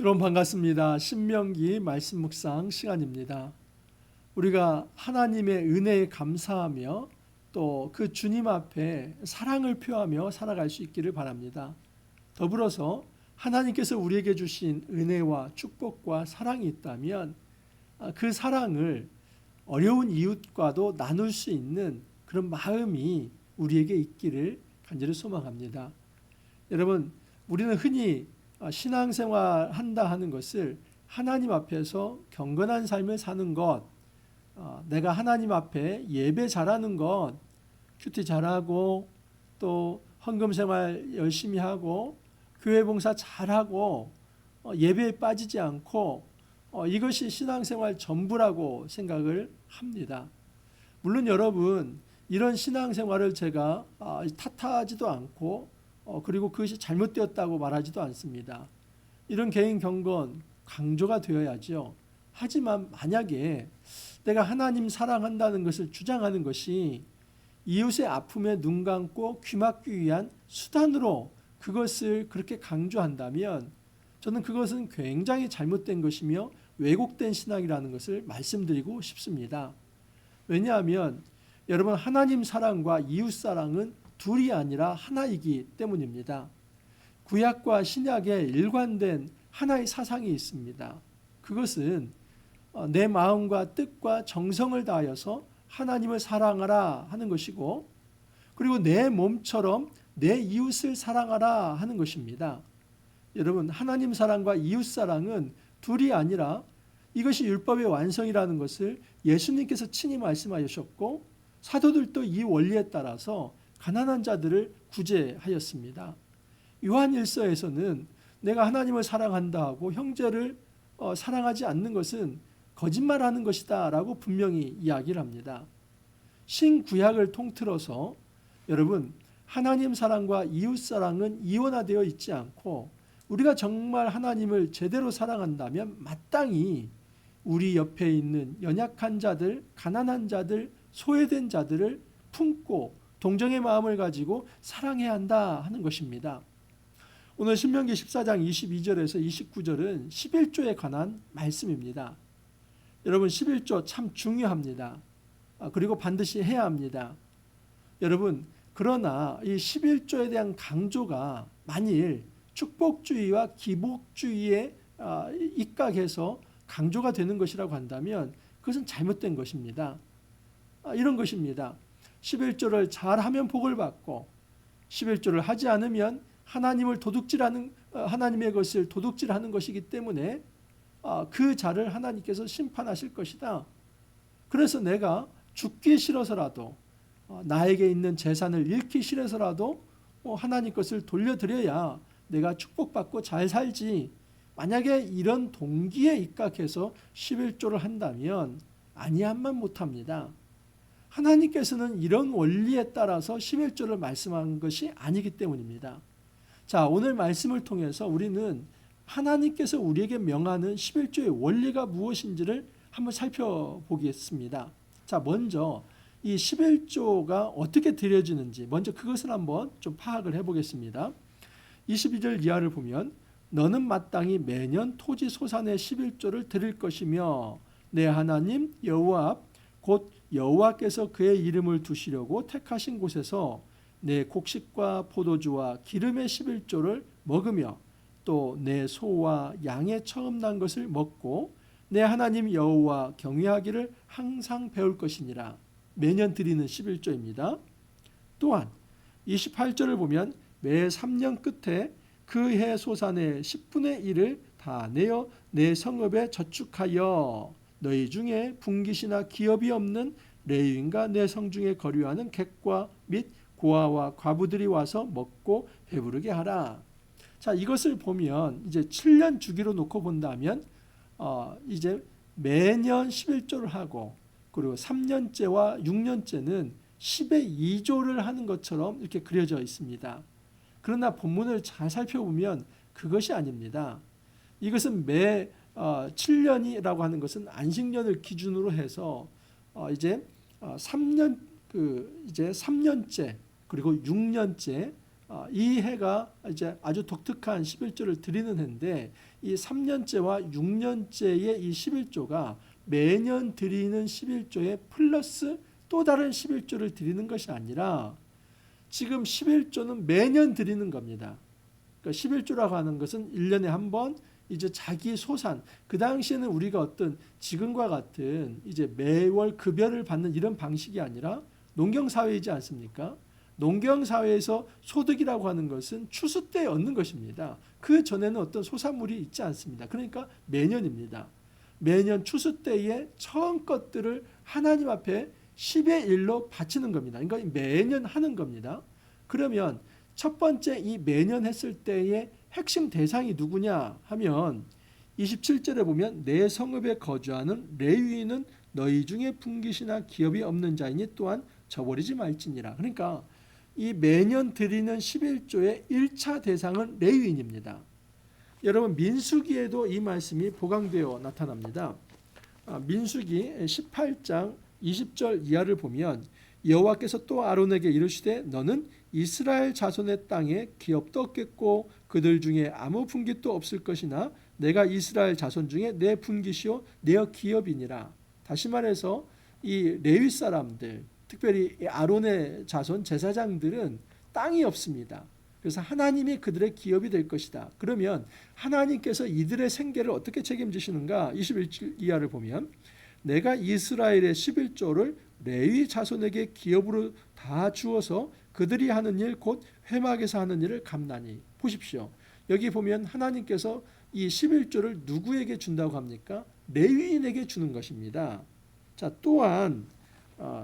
여러분 반갑습니다. 신명기 말씀 묵상 시간입니다. 우리가 하나님의 은혜에 감사하며 또 그 주님 앞에 사랑을 표하며 살아갈 수 있기를 바랍니다. 더불어서 하나님께서 우리에게 주신 은혜와 축복과 사랑이 있다면 그 사랑을 어려운 이웃과도 나눌 수 있는 그런 마음이 우리에게 있기를 간절히 소망합니다. 여러분, 우리는 흔히 신앙생활 한다 하는 것을 하나님 앞에서 경건한 삶을 사는 것, 내가 하나님 앞에 예배 잘하는 것, 큐티 잘하고 또 헌금생활 열심히 하고 교회 봉사 잘하고 예배에 빠지지 않고 이것이 신앙생활 전부라고 생각을 합니다. 물론 여러분, 이런 신앙생활을 제가 탓하지도 않고 그리고 그것이 잘못되었다고 말하지도 않습니다. 이런 개인 경건 강조가 되어야죠. 하지만 만약에 내가 하나님 사랑한다는 것을 주장하는 것이 이웃의 아픔에 눈 감고 귀 막기 위한 수단으로 그것을 그렇게 강조한다면 저는 그것은 굉장히 잘못된 것이며 왜곡된 신앙이라는 것을 말씀드리고 싶습니다. 왜냐하면 여러분, 하나님 사랑과 이웃 사랑은 둘이 아니라 하나이기 때문입니다. 구약과 신약에 일관된 하나의 사상이 있습니다. 그것은 내 마음과 뜻과 정성을 다하여서 하나님을 사랑하라 하는 것이고, 그리고 내 몸처럼 내 이웃을 사랑하라 하는 것입니다. 여러분, 하나님 사랑과 이웃 사랑은 둘이 아니라 이것이 율법의 완성이라는 것을 예수님께서 친히 말씀하셨고, 사도들도 이 원리에 따라서 가난한 자들을 구제하였습니다. 요한일서에서는 내가 하나님을 사랑한다 하고 형제를 사랑하지 않는 것은 거짓말하는 것이다 라고 분명히 이야기를 합니다. 신구약을 통틀어서 여러분, 하나님 사랑과 이웃 사랑은 이원화되어 있지 않고 우리가 정말 하나님을 제대로 사랑한다면 마땅히 우리 옆에 있는 연약한 자들, 가난한 자들, 소외된 자들을 품고 동정의 마음을 가지고 사랑해야 한다 하는 것입니다. 오늘 신명기 14장 22절에서 29절은 11조에 관한 말씀입니다. 여러분, 11조 참 중요합니다. 그리고 반드시 해야 합니다. 여러분, 그러나 이 11조에 대한 강조가 만일 축복주의와 기복주의에 입각해서 강조가 되는 것이라고 한다면 그것은 잘못된 것입니다. 이런 것입니다. 11조를 잘하면 복을 받고 11조를 하지 않으면 하나님의 것을 도둑질하는 것이기 때문에 그 자를 하나님께서 심판하실 것이다. 그래서 내가 죽기 싫어서라도 나에게 있는 재산을 잃기 싫어서라도 하나님 것을 돌려드려야 내가 축복받고 잘 살지. 만약에 이런 동기에 입각해서 11조를 한다면 아니함만 못합니다. 하나님께서는 이런 원리에 따라서 11조를 말씀한 것이 아니기 때문입니다. 자, 오늘 말씀을 통해서 우리는 하나님께서 우리에게 명하는 11조의 원리가 무엇인지를 한번 살펴보겠습니다. 자, 먼저 이 11조가 어떻게 드려지는지 먼저 그것을 한번 좀 파악을 해보겠습니다. 22절 이하를 보면 너는 마땅히 매년 토지 소산의 11조를 드릴 것이며 내 하나님 여호와 앞 곧 여호와께서 그의 이름을 두시려고 택하신 곳에서 내 곡식과 포도주와 기름의 11조를 먹으며 또 내 소와 양의 처음 난 것을 먹고 내 하나님 여호와 경외하기를 항상 배울 것이니라. 매년 드리는 11조입니다. 또한 28절을 보면 매 3년 끝에 그 해 소산의 10분의 1을 다 내어 내 성읍에 저축하여 너희 중에 분깃이나 기업이 없는 레위인과 내 성중에 거류하는 객과 및 고아와 과부들이 와서 먹고 배부르게 하라. 자, 이것을 보면 이제 7년 주기로 놓고 본다면 이제 매년 11조를 하고 그리고 3년째와 6년째는 10의 2조를 하는 것처럼 이렇게 그려져 있습니다. 그러나 본문을 잘 살펴보면 그것이 아닙니다. 이것은 매 7년이라고 하는 것은 안식년을 기준으로 해서 이제 3년째 그리고 6년째 이 해가 이제 아주 독특한 11조를 드리는 해인데 이 3년째와 6년째의 이 11조가 매년 드리는 11조에 플러스 또 다른 11조를 드리는 것이 아니라 지금 11조는 매년 드리는 겁니다. 그러니까 11조라고 하는 것은 1년에 한 번 이제 자기 소산, 그 당시에는 우리가 어떤 지금과 같은 이제 매월 급여를 받는 이런 방식이 아니라 농경사회이지 않습니까? 농경사회에서 소득이라고 하는 것은 추수 때 얻는 것입니다. 그 전에는 어떤 소산물이 있지 않습니다. 그러니까 매년입니다. 매년 추수 때에 처음 것들을 하나님 앞에 10의 1로 바치는 겁니다. 그러니까 매년 하는 겁니다. 그러면 첫 번째 이 매년 했을 때의 핵심 대상이 누구냐 하면 27절에 보면 내 성읍에 거주하는 레위인은 너희 중에 분깃이나 기업이 없는 자이니 또한 저버리지 말지니라. 그러니까 이 매년 드리는 11조의 1차 대상은 레위인입니다. 여러분 민수기에도 이 말씀이 보강되어 나타납니다. 민수기 18장 20절 이하를 보면 여호와께서 또 아론에게 이르시되 너는 이스라엘 자손의 땅에 기업도 없겠고 그들 중에 아무 분깃도 없을 것이나 내가 이스라엘 자손 중에 내 분깃이요 내 기업이니라. 다시 말해서 이 레위 사람들, 특별히 아론의 자손 제사장들은 땅이 없습니다. 그래서 하나님이 그들의 기업이 될 것이다. 그러면 하나님께서 이들의 생계를 어떻게 책임지시는가? 21절 이하를 보면 내가 이스라엘의 11조를 레위 자손에게 기업으로 다 주어서 그들이 하는 일 곧 회막에서 하는 일을 감나니. 보십시오. 여기 보면 하나님께서 이 11조를 누구에게 준다고 합니까? 레위인에게 주는 것입니다. 자, 또한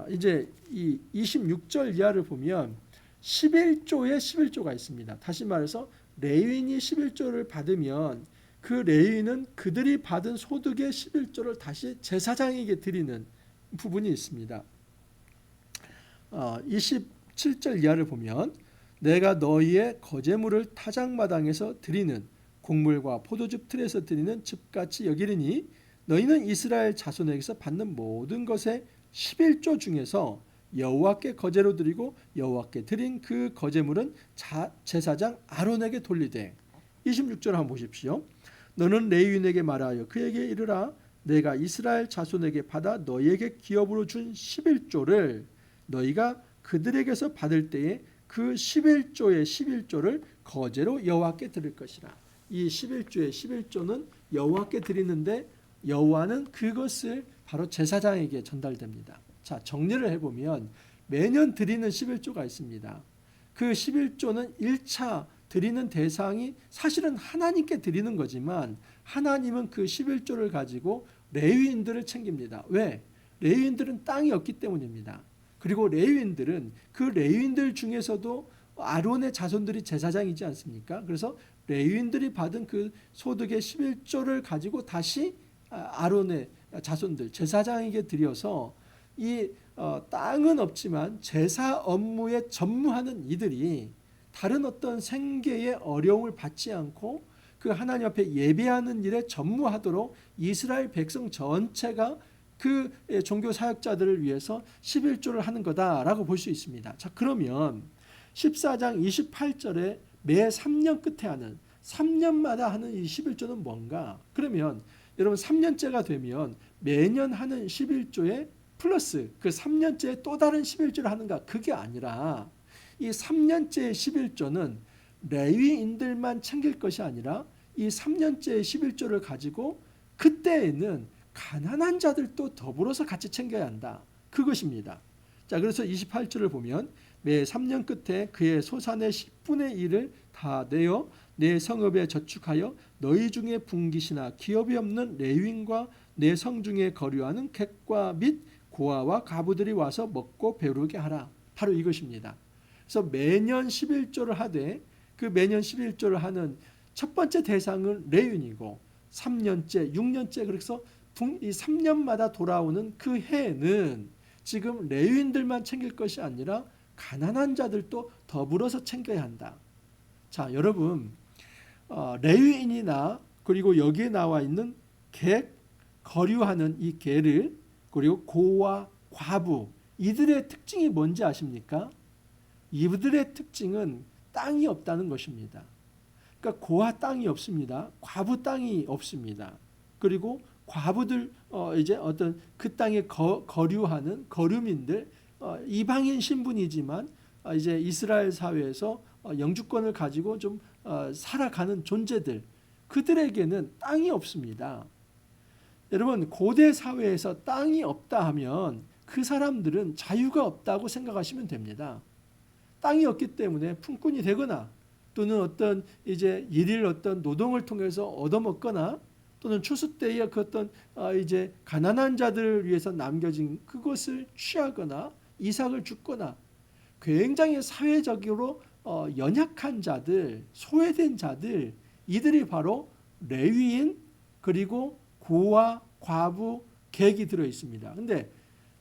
이제 이 26절 이하를 보면 11조에 11조가 있습니다. 다시 말해서 레위인이 11조를 받으면 그 레위인은 그들이 받은 소득의 11조를 다시 제사장에게 드리는 부분이 있습니다. 27절 이하를 보면 내가 너희의 거제물을 타작마당에서 드리는 곡물과 포도즙 틀에서 드리는 즙같이 여기리니 너희는 이스라엘 자손에게서 받는 모든 것의 11조 중에서 여호와께 거제로 드리고 여호와께 드린 그 거제물은 제사장 아론에게 돌리되. 26절 한번 보십시오. 너는 레위인에게 말하여 그에게 이르라 내가 이스라엘 자손에게 받아 너희에게 기업으로 준 11조를 너희가 그들에게서 받을 때에 그 11조의 11조를 거제로 여호와께 드릴 것이라. 이 11조의 11조는 여호와께 드리는데 여호와는 그것을 바로 제사장에게 전달됩니다. 자, 정리를 해보면 매년 드리는 11조가 있습니다. 그 11조는 1차 드리는 대상이 사실은 하나님께 드리는 거지만 하나님은 그 11조를 가지고 레위인들을 챙깁니다. 왜? 레위인들은 땅이 없기 때문입니다. 그리고 레위인들은 그 레위인들 중에서도 아론의 자손들이 제사장이지 않습니까? 그래서 레위인들이 받은 그 소득의 11조를 가지고 다시 아론의 자손들 제사장에게 드려서 이 땅은 없지만 제사 업무에 전무하는 이들이 다른 어떤 생계의 어려움을 받지 않고 그 하나님 앞에 예배하는 일에 전무하도록 이스라엘 백성 전체가 그 종교 사역자들을 위해서 11조를 하는 거다라고 볼 수 있습니다. 자, 그러면 14장 28절에 매 3년 끝에 하는 3년마다 하는 이 11조는 뭔가? 그러면 여러분 3년째가 되면 매년 하는 11조에 플러스 그 3년째에 또 다른 11조를 하는가? 그게 아니라 이 3년째의 11조는 레위인들만 챙길 것이 아니라 이 3년째의 11조를 가지고 그때에는 가난한 자들도 더불어서 같이 챙겨야 한다. 그것입니다. 자, 그래서 28절을 보면 매 3년 끝에 그의 소산의 10분의 1을 다 내어 내 성읍에 저축하여 너희 중에 분깃이나 기업이 없는 레위인과 내 성 중에 거류하는 객과 및 고아와 가부들이 와서 먹고 배부르게 하라. 바로 이것입니다. 그래서 매년 11조를 하되 그 매년 11조를 하는 첫 번째 대상은 레위인이고 3년째, 6년째 그래서 이 3년마다 돌아오는 그 해에는 지금 레위인들만 챙길 것이 아니라 가난한 자들도 더불어서 챙겨야 한다. 자, 여러분 레위인이나 그리고 여기에 나와 있는 객, 거류하는 이 개를 그리고 고와 과부 이들의 특징이 뭔지 아십니까? 이들의 특징은 땅이 없다는 것입니다. 그러니까 고아 땅이 없습니다. 과부 땅이 없습니다. 그리고 과부들 이제 어떤 그 땅에 거류하는 거류민들 이방인 신분이지만 이제 이스라엘 사회에서 영주권을 가지고 좀 살아가는 존재들 그들에게는 땅이 없습니다. 여러분 고대 사회에서 땅이 없다 하면 그 사람들은 자유가 없다고 생각하시면 됩니다. 땅이 없기 때문에 품꾼이 되거나 또는 어떤 이제 일일 어떤 노동을 통해서 얻어먹거나 또는 추수 때에 그 어떤 이제 가난한 자들을 위해서 남겨진 그것을 취하거나 이삭을 줍거나 굉장히 사회적으로 연약한 자들, 소외된 자들 이들이 바로 레위인 그리고 고아, 과부, 객이 들어 있습니다. 근데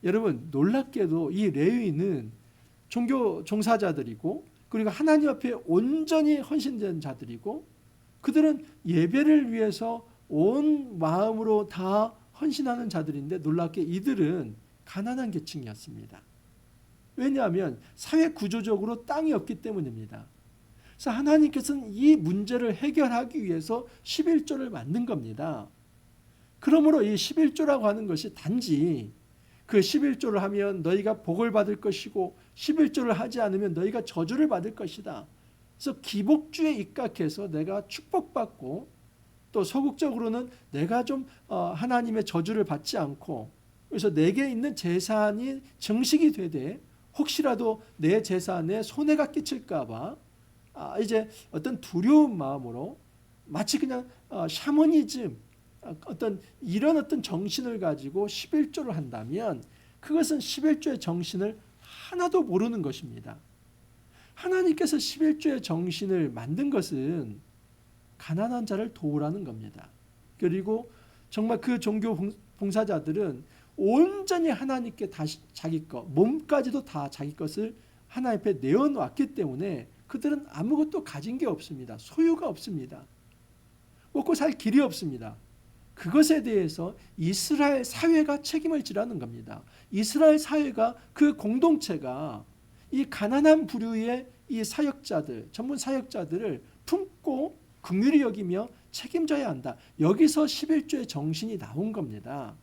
여러분 놀랍게도 이 레위인은 종교 종사자들이고 그리고 하나님 앞에 온전히 헌신된 자들이고 그들은 예배를 위해서 온 마음으로 다 헌신하는 자들인데 놀랍게 이들은 가난한 계층이었습니다. 왜냐하면 사회 구조적으로 땅이 없기 때문입니다. 그래서 하나님께서는 이 문제를 해결하기 위해서 11조를 만든 겁니다. 그러므로 이 11조라고 하는 것이 단지 그 11조를 하면 너희가 복을 받을 것이고 11조를 하지 않으면 너희가 저주를 받을 것이다. 그래서 기복주에 입각해서 내가 축복받고 또 소극적으로는 내가 좀 하나님의 저주를 받지 않고 그래서 내게 있는 재산이 증식이 되되 혹시라도 내 재산에 손해가 끼칠까 봐 이제 어떤 두려운 마음으로 마치 그냥 샤머니즘 어떤 이런 어떤 정신을 가지고 11조를 한다면 그것은 11조의 정신을 하나도 모르는 것입니다. 하나님께서 11조의 정신을 만든 것은 가난한 자를 도우라는 겁니다. 그리고 정말 그 종교 봉사자들은 온전히 하나님께 다시 자기 것, 몸까지도 다 자기 것을 하나님 앞에 내어놓았기 때문에 그들은 아무것도 가진 게 없습니다. 소유가 없습니다. 먹고 살 길이 없습니다. 그것에 대해서 이스라엘 사회가 책임을 지라는 겁니다. 이스라엘 사회가 그 공동체가 이 가난한 부류의 이 사역자들, 전문 사역자들을 품고 긍휼히 여기며 책임져야 한다. 여기서 11조의 정신이 나온 겁니다.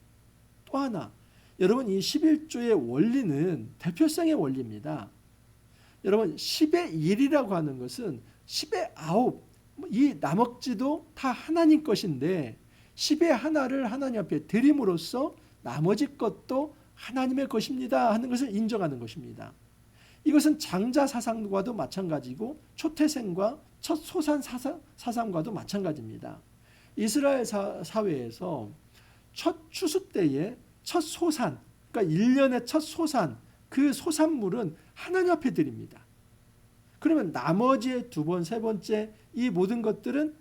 또 하나, 여러분 이 11조의 원리는 대표성의 원리입니다. 여러분 10의 1이라고 하는 것은 10의 9, 이 나머지도 다 하나님 것인데 10의 하나를 하나님 앞에 드림으로써 나머지 것도 하나님의 것입니다 하는 것을 인정하는 것입니다. 이것은 장자 사상과도 마찬가지고 초태생과 첫 소산 사상과도 마찬가지입니다. 이스라엘 사회에서 첫 추수 때에 첫 소산, 그러니까 1년의 첫 소산, 그 소산물은 하나님 앞에 드립니다. 그러면 나머지의 두 번, 세 번째 이 모든 것들은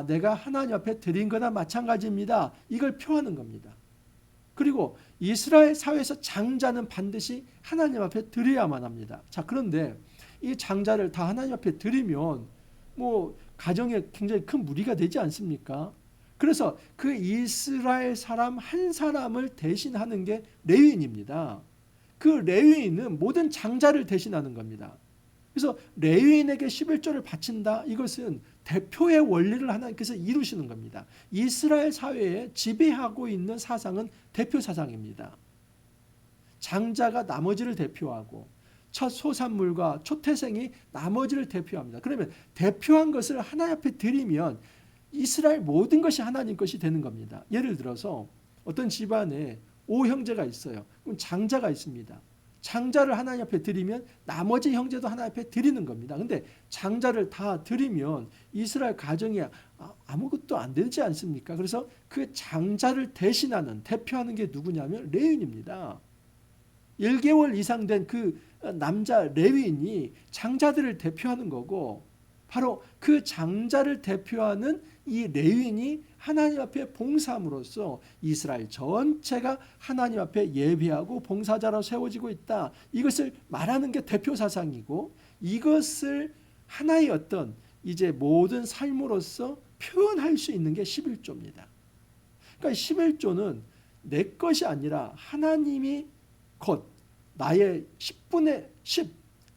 내가 하나님 앞에 드린 거나 마찬가지입니다. 이걸 표하는 겁니다. 그리고 이스라엘 사회에서 장자는 반드시 하나님 앞에 드려야만 합니다. 자, 그런데 이 장자를 다 하나님 앞에 드리면 뭐 가정에 굉장히 큰 무리가 되지 않습니까? 그래서 그 이스라엘 사람 한 사람을 대신하는 게 레위인입니다. 그 레위인은 모든 장자를 대신하는 겁니다. 그래서 레위인에게 11조를 바친다. 이것은 대표의 원리를 하나님께서 이루시는 겁니다. 이스라엘 사회에 지배하고 있는 사상은 대표 사상입니다. 장자가 나머지를 대표하고 첫 소산물과 초태생이 나머지를 대표합니다. 그러면 대표한 것을 하나님 앞에 드리면 이스라엘 모든 것이 하나님 것이 되는 겁니다. 예를 들어서 어떤 집안에 5형제가 있어요. 그럼 장자가 있습니다. 장자를 하나님 앞에 드리면 나머지 형제도 하나님 앞에 드리는 겁니다. 근데 장자를 다 드리면 이스라엘 가정이 아무것도 안 되지 않습니까? 그래서 그 장자를 대신하는 대표하는 게 누구냐면 레위인입니다. 1개월 이상 된 그 남자 레위인이 장자들을 대표하는 거고 바로 그 장자를 대표하는 이 레위인이 하나님 앞에 봉사함으로써 이스라엘 전체가 하나님 앞에 예배하고 봉사자로 세워지고 있다. 이것을 말하는 게 대표 사상이고 이것을 하나의 어떤 이제 모든 삶으로서 표현할 수 있는 게 11조입니다. 그러니까 11조는 내 것이 아니라 하나님이 곧 나의 10분의 10,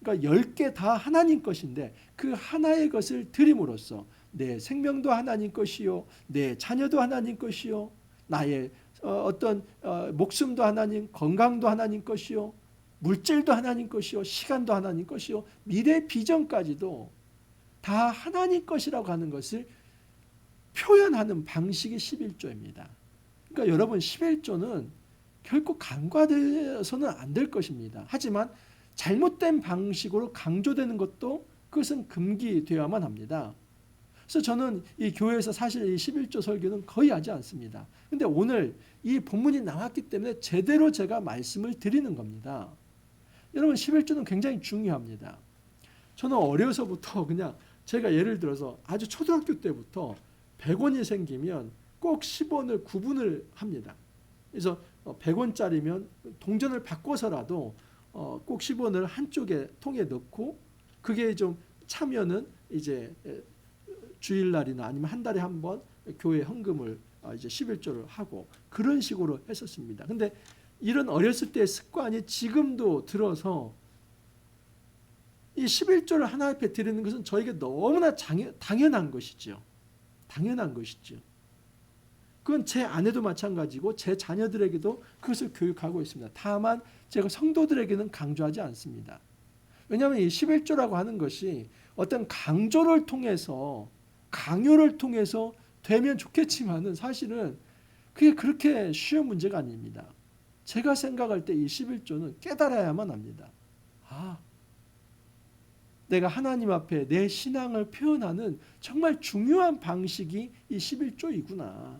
그러니까 10개 다 하나님 것인데 그 하나의 것을 드림으로써 내 생명도 하나님 것이요, 내 자녀도 하나님 것이요, 나의 어떤 목숨도 하나님, 건강도 하나님 것이요, 물질도 하나님 것이요, 시간도 하나님 것이요, 미래 비전까지도 다 하나님 것이라고 하는 것을 표현하는 방식이 11조입니다. 그러니까 여러분 11조는 결코 간과되어서는 안 될 것입니다. 하지만 잘못된 방식으로 강조되는 것도 그것은 금기되어야만 합니다. 그래서 저는 이 교회에서 사실 이 11조 설교는 거의 하지 않습니다. 근데 오늘 이 본문이 나왔기 때문에 제대로 제가 말씀을 드리는 겁니다. 여러분 11조는 굉장히 중요합니다. 저는 어려서부터 그냥 제가 예를 들어서 아주 초등학교 때부터 100원이 생기면 꼭 10원을 구분을 합니다. 그래서 100원짜리면 동전을 바꿔서라도 꼭 10원을 한쪽에 통에 넣고 그게 좀 차면은 이제 주일날이나 아니면 한 달에 한 번 교회 헌금을 이제 11조를 하고 그런 식으로 했었습니다. 근데 이런 어렸을 때의 습관이 지금도 들어서 이 11조를 하나 앞에 드리는 것은 저에게 너무나 당연한 것이죠. 당연한 것이죠. 그건 제 아내도 마찬가지고 제 자녀들에게도 그것을 교육하고 있습니다. 다만 제가 성도들에게는 강조하지 않습니다. 왜냐하면 이 11조라고 하는 것이 어떤 강조를 통해서 강요를 통해서 되면 좋겠지만은 사실은 그게 그렇게 쉬운 문제가 아닙니다. 제가 생각할 때 이 11조는 깨달아야만 합니다. 내가 하나님 앞에 내 신앙을 표현하는 정말 중요한 방식이 이 11조이구나.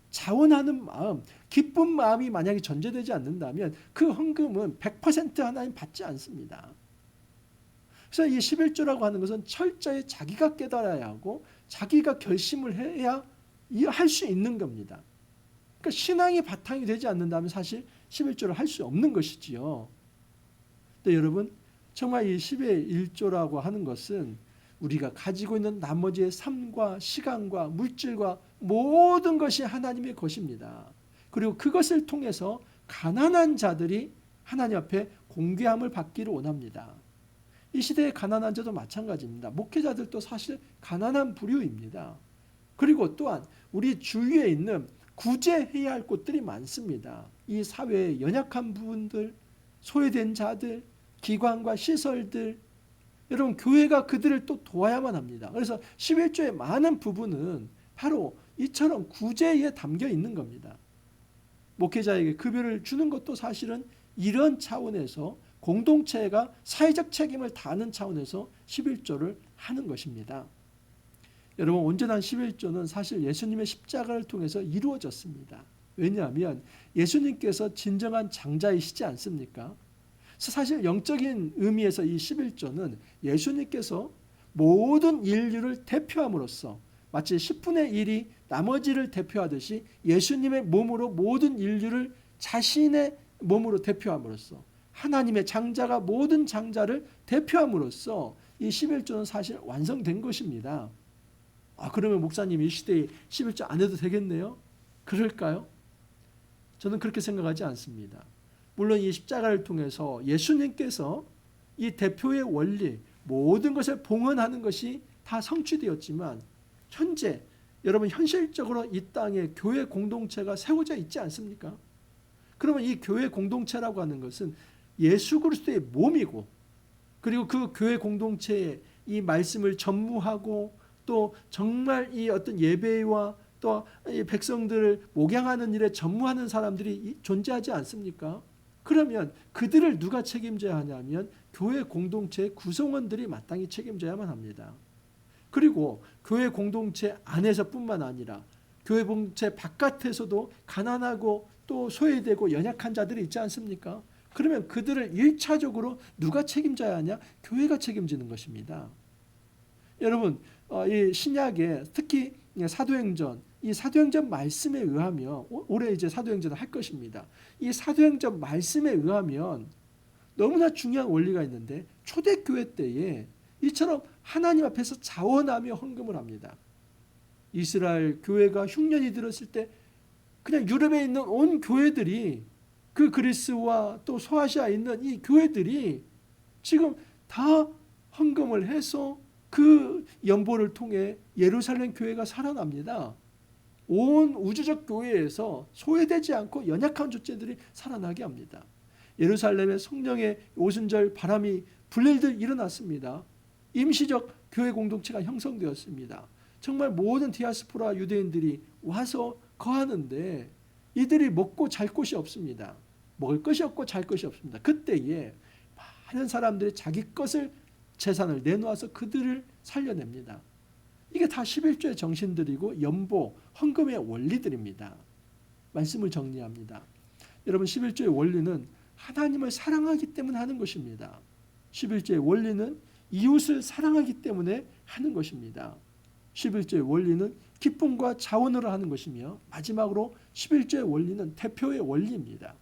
자원하는 마음, 기쁜 마음이 만약에 전제되지 않는다면 그 헌금은 100% 하나님 받지 않습니다. 그래서 이 11조라고 하는 것은 철저히 자기가 깨달아야 하고 자기가 결심을 해야 할 수 있는 겁니다. 그러니까 신앙이 바탕이 되지 않는다면 사실 11조를 할 수 없는 것이지요. 근데 여러분 정말 이 11조라고 하는 것은 우리가 가지고 있는 나머지의 삶과 시간과 물질과 모든 것이 하나님의 것입니다. 그리고 그것을 통해서 가난한 자들이 하나님 앞에 공개함을 받기를 원합니다. 이 시대의 가난한 자도 마찬가지입니다. 목회자들도 사실 가난한 부류입니다. 그리고 또한 우리 주위에 있는 구제해야 할 곳들이 많습니다. 이 사회의 연약한 부분들, 소외된 자들, 기관과 시설들, 여러분 교회가 그들을 또 도와야만 합니다. 그래서 11조의 많은 부분은 바로 이처럼 구제에 담겨 있는 겁니다. 목회자에게 급여를 주는 것도 사실은 이런 차원에서 공동체가 사회적 책임을 다하는 차원에서 11조를 하는 것입니다. 여러분 온전한 11조는 사실 예수님의 십자가를 통해서 이루어졌습니다. 왜냐하면 예수님께서 진정한 장자이시지 않습니까? 사실 영적인 의미에서 이 11조는 예수님께서 모든 인류를 대표함으로써 마치 10분의 1이 나머지를 대표하듯이 예수님의 몸으로 모든 인류를 자신의 몸으로 대표함으로써 하나님의 장자가 모든 장자를 대표함으로써 이 11조는 사실 완성된 것입니다. 그러면 목사님 이 시대에 11조 안 해도 되겠네요? 그럴까요? 저는 그렇게 생각하지 않습니다. 물론 이 십자가를 통해서 예수님께서 이 대표의 원리 모든 것을 봉헌하는 것이 다 성취되었지만 현재 여러분 현실적으로 이 땅에 교회 공동체가 세워져 있지 않습니까? 그러면 이 교회 공동체라고 하는 것은 예수 그리스도의 몸이고 그리고 그 교회 공동체에 이 말씀을 전무하고 또 정말 이 어떤 예배와 또 이 백성들을 목양하는 일에 전무하는 사람들이 존재하지 않습니까? 그러면 그들을 누가 책임져야 하냐면 교회 공동체의 구성원들이 마땅히 책임져야만 합니다. 그리고 교회 공동체 안에서뿐만 아니라 교회 공동체 바깥에서도 가난하고 또 소외되고 연약한 자들이 있지 않습니까? 그러면 그들을 1차적으로 누가 책임져야 하냐? 교회가 책임지는 것입니다. 여러분 이 신약에 특히 사도행전 이 사도행전 말씀에 의하면 올해 이제 사도행전을 할 것입니다. 이 사도행전 말씀에 의하면 너무나 중요한 원리가 있는데 초대교회 때에 이처럼 하나님 앞에서 자원하며 헌금을 합니다. 이스라엘 교회가 흉년이 들었을 때 그냥 유럽에 있는 온 교회들이 그 그리스와 또 소아시아에 있는 이 교회들이 지금 다 헌금을 해서 그 연보를 통해 예루살렘 교회가 살아납니다. 온 우주적 교회에서 소외되지 않고 연약한 존재들이 살아나게 합니다. 예루살렘의 성령의 오순절 바람이 불일듯 일어났습니다. 임시적 교회 공동체가 형성되었습니다. 정말 모든 디아스포라 유대인들이 와서 거하는데 이들이 먹고 잘 곳이 없습니다. 먹을 것이 없고 잘 것이 없습니다. 그때에 많은 사람들이 자기 것을 재산을 내놓아서 그들을 살려냅니다. 이게 다 11조의 정신들이고 연보, 헌금의 원리들입니다. 말씀을 정리합니다. 여러분 11조의 원리는 하나님을 사랑하기 때문에 하는 것입니다. 11조의 원리는 이웃을 사랑하기 때문에 하는 것입니다. 11조의 원리는 기쁨과 자원으로 하는 것이며 마지막으로 11조의 원리는 대표의 원리입니다.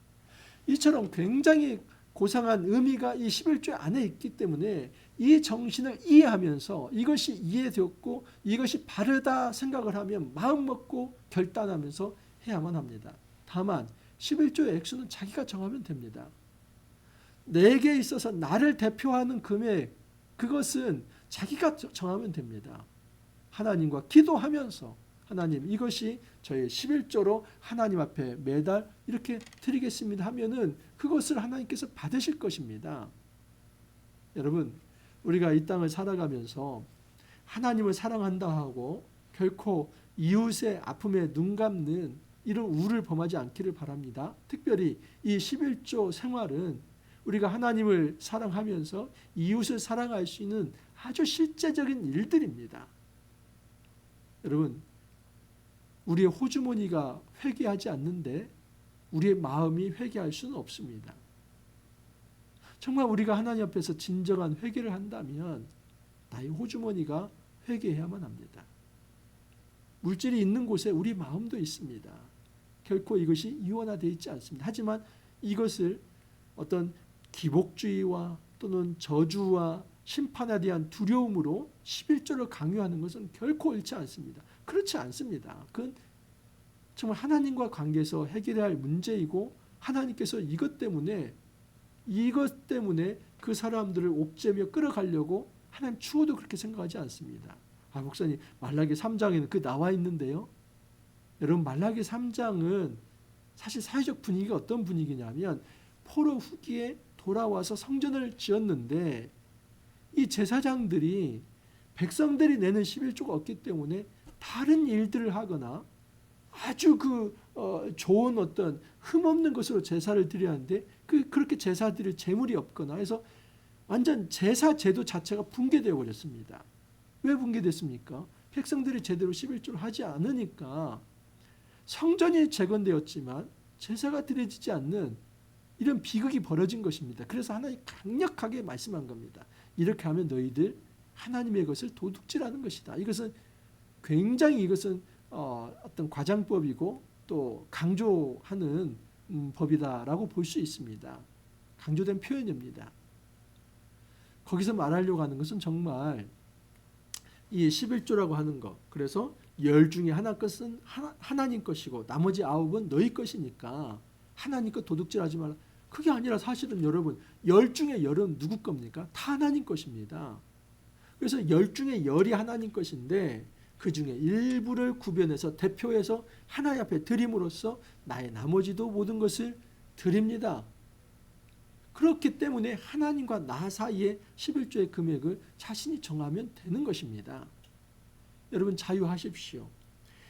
이처럼 굉장히 고상한 의미가 이 11조 안에 있기 때문에 이 정신을 이해하면서 이것이 이해되었고 이것이 바르다 생각을 하면 마음 먹고 결단하면서 해야만 합니다. 다만 11조의 액수는 자기가 정하면 됩니다. 내게 있어서 나를 대표하는 금액, 그것은 자기가 정하면 됩니다. 하나님과 기도하면서 하나님 이것이 저의 11조로 하나님 앞에 매달 이렇게 드리겠습니다 하면은 그것을 하나님께서 받으실 것입니다. 여러분 우리가 이 땅을 살아가면서 하나님을 사랑한다 하고 결코 이웃의 아픔에 눈 감는 이런 우를 범하지 않기를 바랍니다. 특별히 이 11조 생활은 우리가 하나님을 사랑하면서 이웃을 사랑할 수 있는 아주 실제적인 일들입니다. 여러분 우리의 호주머니가 회개하지 않는데 우리의 마음이 회개할 수는 없습니다. 정말 우리가 하나님 앞에서 진정한 회개를 한다면 나의 호주머니가 회개해야만 합니다. 물질이 있는 곳에 우리 마음도 있습니다. 결코 이것이 이원화되어 있지 않습니다. 하지만 이것을 어떤 기복주의와 또는 저주와 심판에 대한 두려움으로 11조를 강요하는 것은 결코 옳지 않습니다. 그렇지 않습니다. 그건 정말 하나님과 관계에서 해결해야 할 문제이고 하나님께서 이것 때문에 그 사람들을 옥죄며 끌어가려고 하나님 추호도 그렇게 생각하지 않습니다. 목사님 말라기 3장에는 그 나와 있는데요. 여러분 말라기 3장은 사실 사회적 분위기가 어떤 분위기냐면 포로 후기에 돌아와서 성전을 지었는데 이 제사장들이 백성들이 내는 11조가 없기 때문에 다른 일들을 하거나 아주 좋은 어떤 흠없는 것으로 제사를 드려야 하는데 그렇게 제사 드릴 재물이 없거나 해서 완전 제사 제도 자체가 붕괴되어 버렸습니다. 왜 붕괴됐습니까? 백성들이 제대로 11조를 하지 않으니까 성전이 재건되었지만 제사가 드려지지 않는 이런 비극이 벌어진 것입니다. 그래서 하나님이 강력하게 말씀한 겁니다. 이렇게 하면 너희들 하나님의 것을 도둑질하는 것이다. 이것은 굉장히 이것은 어떤 과장법이고 또 강조하는 법이다라고 볼 수 있습니다. 강조된 표현입니다. 거기서 말하려고 하는 것은 정말 이 11조라고 하는 것. 그래서 10 중에 하나 것은 하나님 것이고 나머지 9은 너희 것이니까 하나님 것 도둑질하지 말라. 그게 아니라 사실은 여러분 10 중에 10은 누구 겁니까? 다 하나님 것입니다. 그래서 10 중에 10이 하나님 것인데 그 중에 일부를 구별해서 대표해서 하나님 앞에 드림으로써 나의 나머지도 모든 것을 드립니다. 그렇기 때문에 하나님과 나 사이에 11조의 금액을 자신이 정하면 되는 것입니다. 여러분 자유하십시오.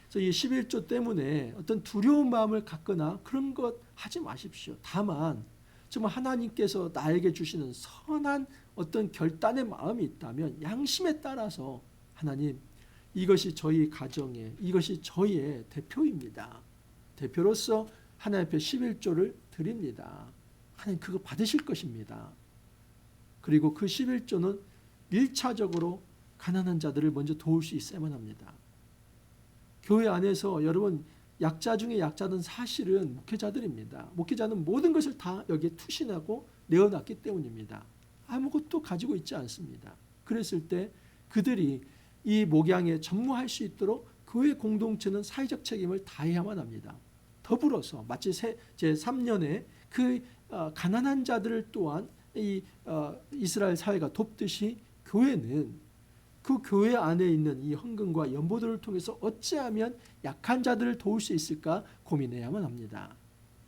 그래서 이 11조 때문에 어떤 두려운 마음을 갖거나 그런 것 하지 마십시오. 다만 정말 하나님께서 나에게 주시는 선한 어떤 결단의 마음이 있다면 양심에 따라서 하나님 이것이 저희 가정에 이것이 저희의 대표입니다. 대표로서 하나님 앞에 11조를 드립니다. 하나님 그거 받으실 것입니다. 그리고 그 11조는 1차적으로 가난한 자들을 먼저 도울 수 있어야만 합니다. 교회 안에서 여러분 약자 중에 약자는 사실은 목회자들입니다. 목회자는 모든 것을 다 여기에 투신하고 내어놨기 때문입니다. 아무것도 가지고 있지 않습니다. 그랬을 때 그들이 이 목양에 전무할 수 있도록 교회 공동체는 사회적 책임을 다해야만 합니다. 더불어서 마치 제3년에 그 가난한 자들을 또한 이 이스라엘 사회가 돕듯이 교회는 그 교회 안에 있는 이 헌금과 연보들을 통해서 어찌하면 약한 자들을 도울 수 있을까 고민해야만 합니다.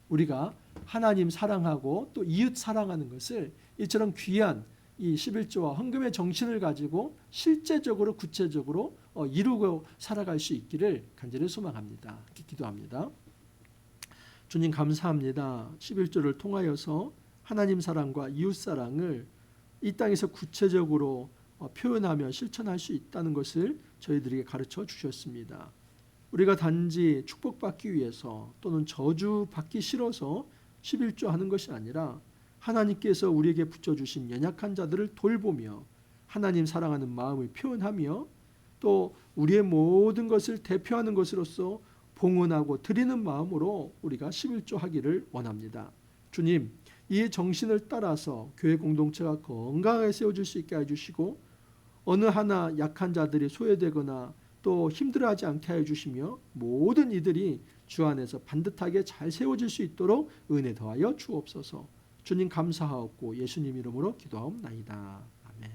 우리가 하나님 사랑하고 또 이웃 사랑하는 것을 이처럼 귀한 이 11조와 헌금의 정신을 가지고 실제적으로 구체적으로 이루고 살아갈 수 있기를 간절히 소망합니다. 기도합니다. 주님 감사합니다. 11조를 통하여서 하나님 사랑과 이웃 사랑을 이 땅에서 구체적으로 표현하며 실천할 수 있다는 것을 저희들에게 가르쳐 주셨습니다. 우리가 단지 축복받기 위해서 또는 저주받기 싫어서 11조 하는 것이 아니라 하나님께서 우리에게 붙여주신 연약한 자들을 돌보며 하나님 사랑하는 마음을 표현하며 또 우리의 모든 것을 대표하는 것으로서 봉헌하고 드리는 마음으로 우리가 11조 하기를 원합니다. 주님, 이 정신을 따라서 교회 공동체가 건강하게 세워질 수 있게 해주시고 어느 하나 약한 자들이 소외되거나 또 힘들어하지 않게 해주시며 모든 이들이 주 안에서 반듯하게 잘 세워질 수 있도록 은혜 더하여 주옵소서. 주님 감사하옵고 예수님 이름으로 기도하옵나이다. 아멘.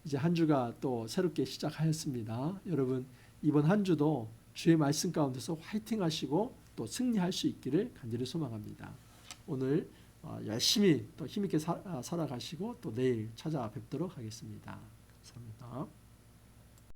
이제 한 주가 또 새롭게 시작하였습니다. 여러분 이번 한 주도 주의 말씀 가운데서 화이팅 하시고 또 승리할 수 있기를 간절히 소망합니다. 오늘 열심히 또 힘있게 살아가시고 또 내일 찾아뵙도록 하겠습니다. 감사합니다.